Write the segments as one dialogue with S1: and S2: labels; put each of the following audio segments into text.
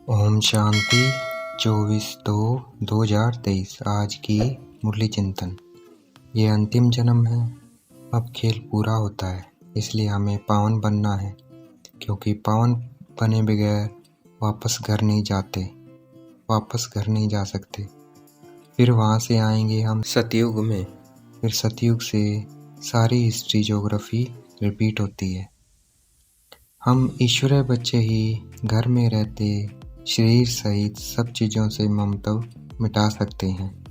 S1: ओम शांति 24/2/2023। आज की मुरली चिंतन। ये अंतिम जन्म है, अब खेल पूरा होता है, इसलिए हमें पावन बनना है, क्योंकि पावन बने बगैर वापस घर नहीं जा सकते। फिर वहाँ से आएंगे हम सतयुग में, फिर सतयुग से सारी हिस्ट्री ज्योग्राफी रिपीट होती है। हम ईश्वरीय बच्चे ही घर में रहते शरीर सहित सब चीज़ों से ममत्व मिटा सकते हैं।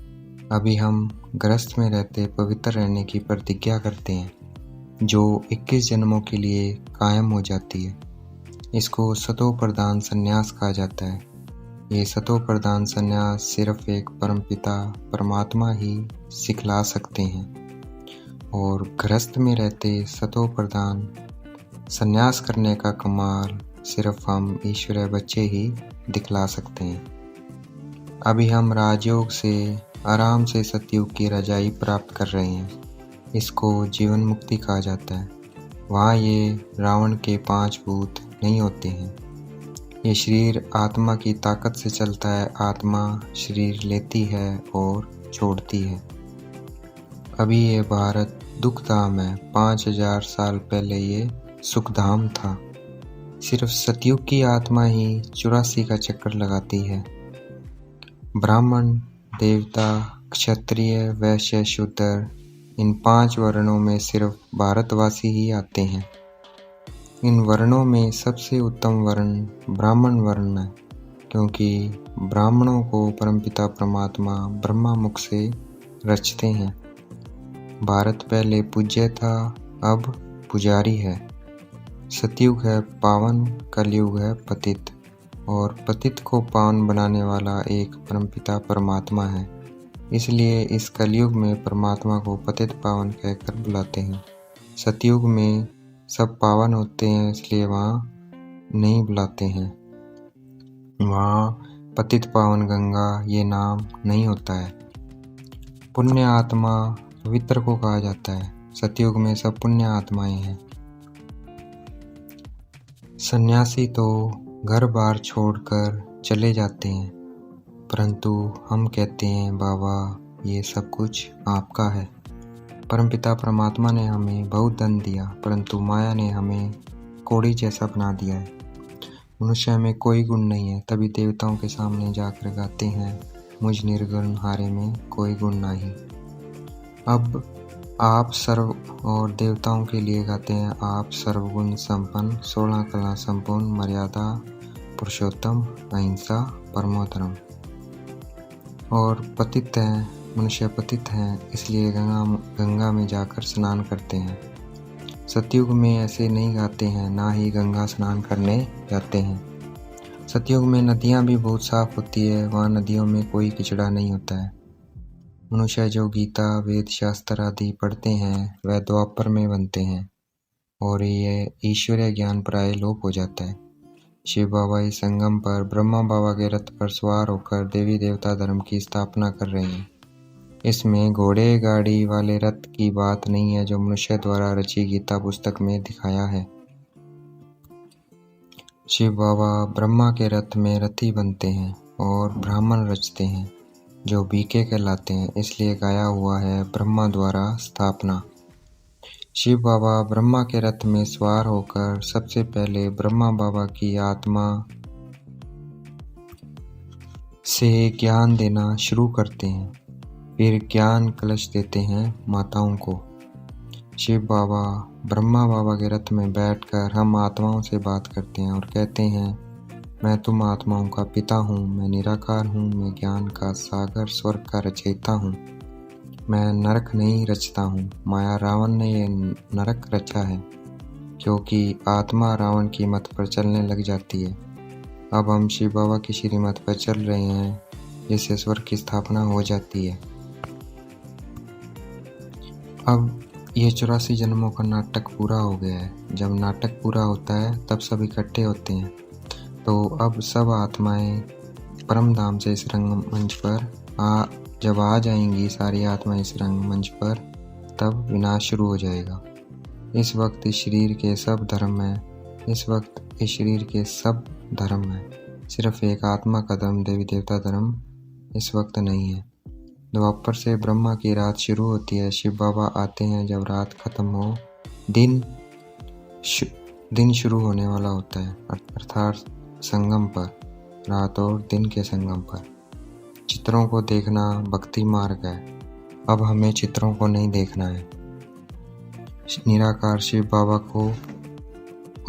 S1: अभी हम गृहस्थ में रहते पवित्र रहने की प्रतिज्ञा करते हैं, जो 21 जन्मों के लिए कायम हो जाती है। इसको सतो प्रधान संन्यास कहा जाता है। ये सतो प्रधान संन्यास सिर्फ एक परमपिता परमात्मा ही सिखला सकते हैं, और गृहस्थ में रहते सतो प्रधान संन्यास करने का कमाल सिर्फ हम ईश्वरीय बच्चे ही दिखला सकते हैं। अभी हम राजयोग से आराम से सतयुग की रजाई प्राप्त कर रहे हैं। इसको जीवन मुक्ति कहा जाता है। वहाँ ये रावण के 5 भूत नहीं होते हैं। ये शरीर आत्मा की ताकत से चलता है। आत्मा शरीर लेती है और छोड़ती है। अभी ये भारत दुखधाम है। 5000 साल पहले ये सुखधाम था। सिर्फ सतयुग की आत्मा ही 84 का चक्कर लगाती है। ब्राह्मण, देवता, क्षत्रिय, वैश्य, शूद्र, इन 5 वर्णों में सिर्फ भारतवासी ही आते हैं। इन वर्णों में सबसे उत्तम वर्ण ब्राह्मण वर्ण है, क्योंकि ब्राह्मणों को परमपिता परमात्मा ब्रह्मा मुख से रचते हैं। भारत पहले पूज्य था, अब पुजारी है। सतयुग है पावन, कलयुग है पतित, और पतित को पावन बनाने वाला एक परमपिता परमात्मा है। इसलिए इस कलयुग में परमात्मा को पतित पावन कहकर बुलाते हैं। सतयुग में सब पावन होते हैं, इसलिए वहाँ नहीं बुलाते हैं। वहाँ पतित पावन गंगा ये नाम नहीं होता है। पुण्य आत्मा पवित्र को कहा जाता है। सतयुग में सब पुण्य आत्माएं हैं। सन्यासी तो घर बार छोड़कर चले जाते हैं, परंतु हम कहते हैं बाबा ये सब कुछ आपका है। परमपिता परमात्मा ने हमें बहुत धन दिया, परंतु माया ने हमें कोड़ी जैसा बना दिया है। मनुष्य में कोई गुण नहीं है, तभी देवताओं के सामने जाकर गाते हैं मुझ निर्गुण हारे में कोई गुण नहीं। अब आप सर्व और देवताओं के लिए गाते हैं आप सर्वगुण संपन्न, 16 कला संपूर्ण, मर्यादा पुरुषोत्तम, अहिंसा परमोधर्म। और पतित हैं, मनुष्य पतित हैं, इसलिए गंगा में जाकर स्नान करते हैं। सतयुग में ऐसे नहीं गाते हैं, ना ही गंगा स्नान करने जाते हैं। सतयुग में नदियाँ भी बहुत साफ होती है। वहाँ नदियों में कोई कचरा नहीं होता है। मनुष्य जो गीता, वेद, शास्त्र आदि पढ़ते हैं वह द्वापर में बनते हैं, और ये ईश्वरीय ज्ञान प्राय लोप हो जाता है। शिव बाबा इस संगम पर ब्रह्मा बाबा के रथ पर सवार होकर देवी देवता धर्म की स्थापना कर रहे हैं। इसमें घोड़े गाड़ी वाले रथ की बात नहीं है, जो मनुष्य द्वारा रची गीता पुस्तक में दिखाया है। शिव बाबा ब्रह्मा के रथ में रथी बनते हैं और ब्राह्मण रचते हैं, जो बीके कहलाते हैं। इसलिए गाया हुआ है ब्रह्मा द्वारा स्थापना। शिव बाबा ब्रह्मा के रथ में सवार होकर सबसे पहले ब्रह्मा बाबा की आत्मा से ज्ञान देना शुरू करते हैं, फिर ज्ञान कलश देते हैं माताओं को। शिव बाबा ब्रह्मा बाबा के रथ में बैठकर हम आत्माओं से बात करते हैं और कहते हैं मैं तुम आत्माओं का पिता हूँ, मैं निराकार हूँ, मैं ज्ञान का सागर स्वर्ग का रचयिता हूँ, मैं नरक नहीं रचता हूँ। माया रावण ने ये नरक रचा है, क्योंकि आत्मा रावण की मत पर चलने लग जाती है। अब हम शिव बाबा की श्रीमत पर चल रहे हैं, जिससे स्वर्ग की स्थापना हो जाती है। अब ये 84 जन्मों का नाटक पूरा हो गया है। जब नाटक पूरा होता है तब सब इकट्ठे होते हैं। तो अब सब आत्माएं परमधाम से इस रंगमंच पर जब आ जाएंगी, सारी आत्माएं इस रंगमंच पर, तब विनाश शुरू हो जाएगा। इस वक्त इस शरीर के सब धर्म हैं। सिर्फ एक आत्मा का धर्म, देवी देवता धर्म इस वक्त नहीं है। द्वापर से ब्रह्मा की रात शुरू होती है। शिव बाबा आते हैं जब रात खत्म हो, दिन शुरू होने वाला होता है, अर्थात संगम पर, रात और दिन के संगम पर। चित्रों को देखना भक्ति मार्ग है। अब हमें चित्रों को नहीं देखना है। निराकार शिव बाबा को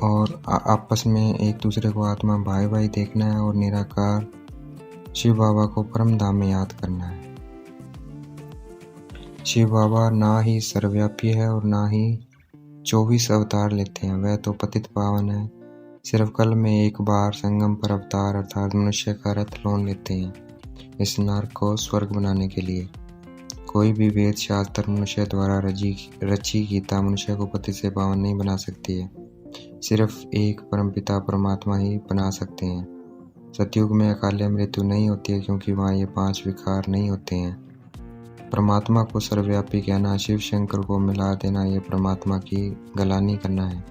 S1: और आपस में एक दूसरे को आत्मा भाई भाई देखना है और निराकार शिव बाबा को परम धाम में याद करना है। शिव बाबा ना ही सर्वव्यापी है और ना ही 24 अवतार लेते हैं, वह तो पतित पावन है। सिर्फ कल में एक बार संगम पर अवतार अर्थात मनुष्य का रथ लोन लेते हैं, इस नर्क को स्वर्ग बनाने के लिए। कोई भी वेद शास्त्र मनुष्य द्वारा रची गीता मनुष्य को पति से पावन नहीं बना सकती है। सिर्फ एक परमपिता परमात्मा ही बना सकते हैं। सतयुग में अकाल मृत्यु नहीं होती है क्योंकि वहाँ ये 5 विकार नहीं होते हैं। परमात्मा को सर्वव्यापी कहना, शिव शंकर को मिला देना, ये परमात्मा की गलानी करना है।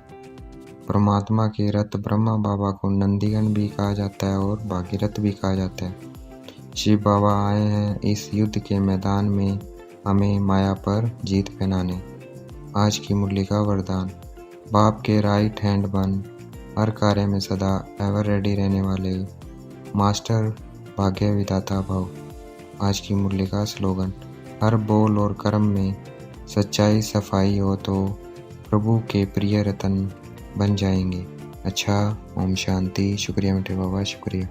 S1: परमात्मा के रथ ब्रह्मा बाबा को नंदीगण भी कहा जाता है और भागीरथ भी कहा जाता है। शिव बाबा आए हैं इस युद्ध के मैदान में हमें माया पर जीत पहनाने। आज की मुरली का वरदान, बाप के राइट हैंड बन, हर कार्य में सदा एवर रेडी रहने वाले मास्टर भाग्य विधाता भव। आज की मुरली का स्लोगन, हर बोल और कर्म में सच्चाई सफाई हो तो प्रभु के प्रिय रतन बन जाएंगे। अच्छा, ओम शांति। शुक्रिया मीठे बाबा, शुक्रिया।